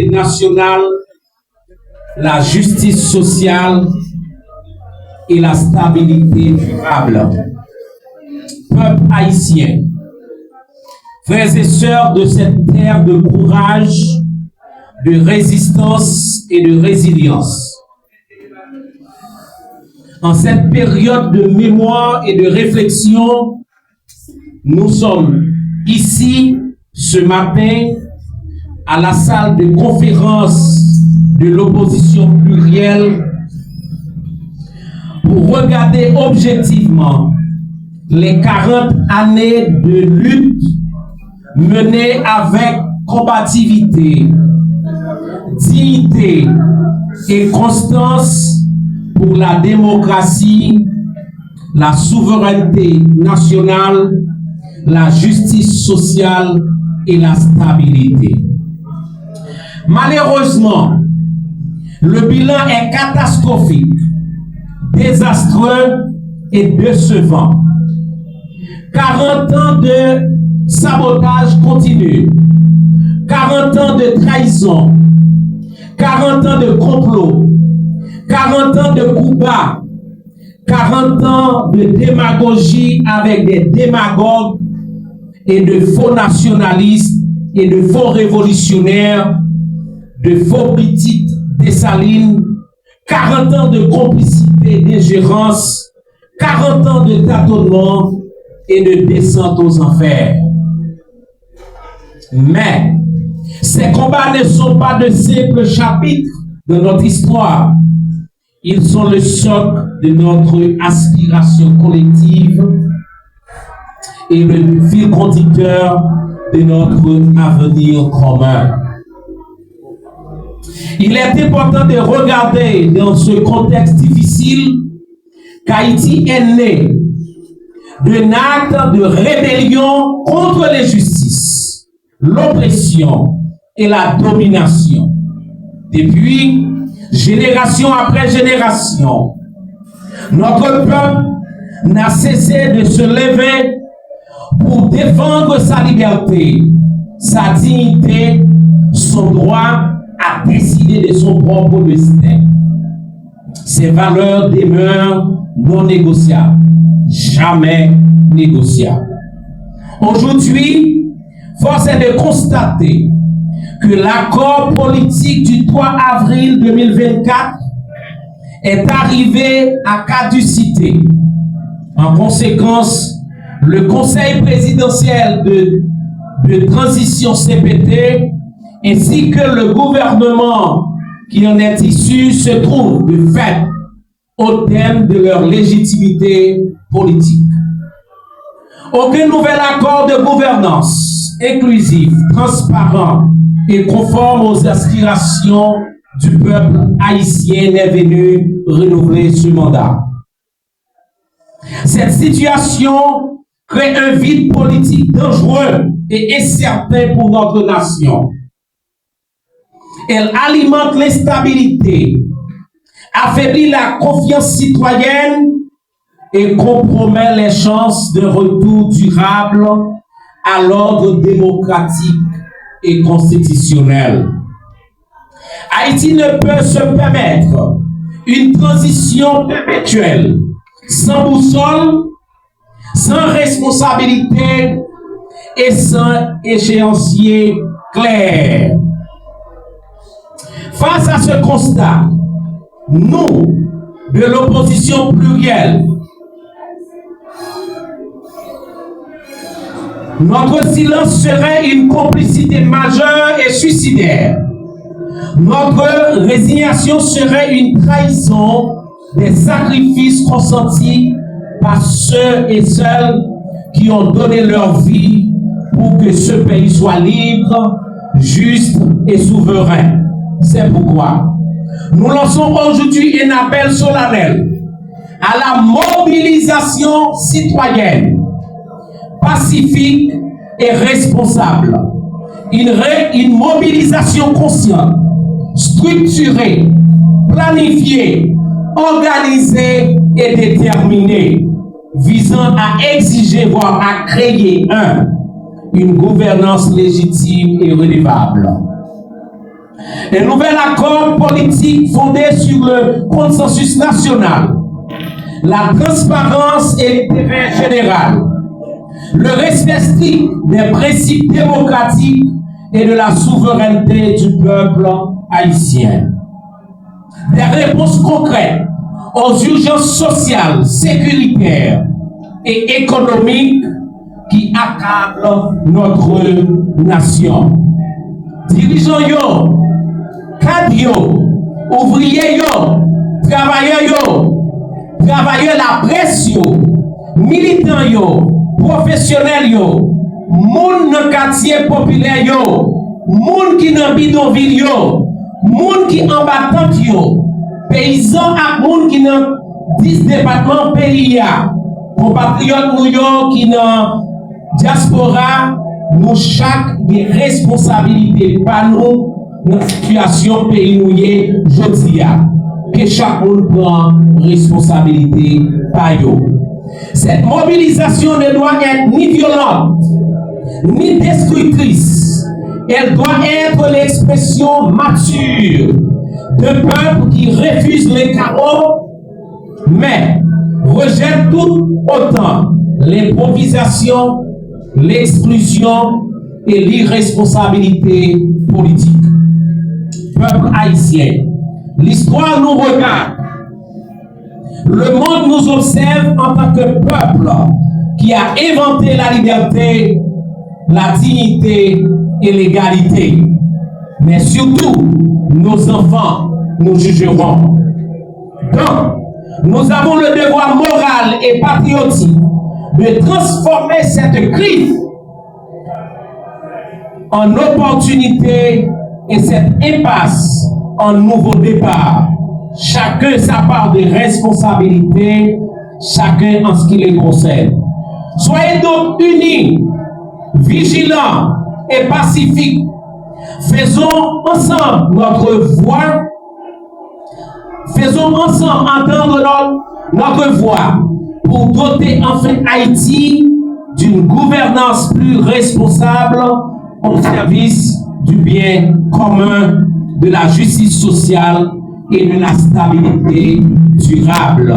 nationale, la justice sociale et la stabilité durable. Peuple haïtien, frères et sœurs de cette terre de courage, de résistance et de résilience, en cette période de mémoire et de réflexion, nous sommes ici ce matin à la salle de conférence de l'opposition plurielle pour regarder objectivement les 40 années de lutte menées avec combativité, dignité et constance pour la démocratie, la souveraineté nationale, la justice sociale et la stabilité. Malheureusement, le bilan est catastrophique, désastreux et décevant. 40 ans de sabotage continu, 40 ans de trahison, 40 ans de complot, 40 ans de coups bas, 40 ans de démagogie avec des démagogues et de faux nationalistes et de faux révolutionnaires, de faux petites Dessalines, 40 ans de complicité, d'ingérence, 40 ans de tâtonnement et de descente aux enfers. Mais ces combats ne sont pas de simples chapitres de notre histoire. Ils sont le socle de notre aspiration collective et le fil conducteur de notre avenir commun. Il est important de regarder dans ce contexte difficile qu'Haïti est né d'un acte de rébellion contre l'injustice, l'oppression et la domination. Depuis génération après génération, notre peuple n'a cessé de se lever pour défendre sa liberté, sa dignité, son droit à décider de son propre destin. Ces valeurs demeurent non négociables, jamais négociables. Aujourd'hui, force est de constater que l'accord politique du 3 avril 2024 est arrivé à caducité. En conséquence, le Conseil présidentiel de transition CPT ainsi que le gouvernement qui en est issu se trouvent de fait au terme de leur légitimité politique. Aucun nouvel accord de gouvernance inclusif, transparent et conforme aux aspirations du peuple haïtien n'est venu renouveler ce mandat. Cette situation crée un vide politique dangereux et incertain pour notre nation. Elle alimente l'instabilité, affaiblit la confiance citoyenne et compromet les chances d'un retour durable à l'ordre démocratique et constitutionnel. Haïti ne peut se permettre une transition perpétuelle, sans boussole, sans responsabilité et sans échéancier clair. Face à ce constat, nous, de l'opposition plurielle, notre silence serait une complicité majeure et suicidaire. Notre résignation serait une trahison des sacrifices consentis par ceux et celles qui ont donné leur vie pour que ce pays soit libre, juste et souverain. C'est pourquoi nous lançons aujourd'hui un appel solennel à la mobilisation citoyenne, pacifique et responsable. Une mobilisation consciente, structurée, planifiée, organisée et déterminée, visant à exiger, voire à créer une gouvernance légitime et redevable. Un nouvel accord politique fondé sur le consensus national, la transparence et l'intérêt général, le respect strict des principes démocratiques et de la souveraineté du peuple haïtien. Des réponses concrètes aux urgences sociales, sécuritaires et économiques qui accablent notre nation. Dirigeants yo, cadres yo, ouvriers yo, travailleurs la presse yo, militants yo, professionnels yo, moun nan quartier populaire yo, moun qui nan bidonville yo, moun qui en battant yo, paysans ak moun qui nan 10 départements pays ya, compatriotes nou yo qui nan diaspora, nous chaque des responsabilités pas nous dans la situation pays nous y jodi a, que chaque monde prend responsabilité par yo. Cette mobilisation ne doit être ni violente ni destructrice. Elle doit être l'expression mature de peuples qui refusent les chaos, mais rejettent tout autant l'improvisation, l'exclusion et l'irresponsabilité politique. Peuple haïtien, l'histoire nous regarde. Le monde nous observe en tant que peuple qui a inventé la liberté, la dignité et l'égalité. Mais surtout, nos enfants nous jugeront. Donc, nous avons le devoir moral et patriotique de transformer cette crise en opportunité et cette impasse en nouveau départ. Chacun sa part de responsabilité, chacun en ce qui les concerne. Soyez donc unis, vigilants et pacifiques. Faisons ensemble notre voix. Faisons ensemble entendre notre voix pour doter enfin Haïti d'une gouvernance plus responsable au service du bien commun, de la justice sociale et de la stabilité durable.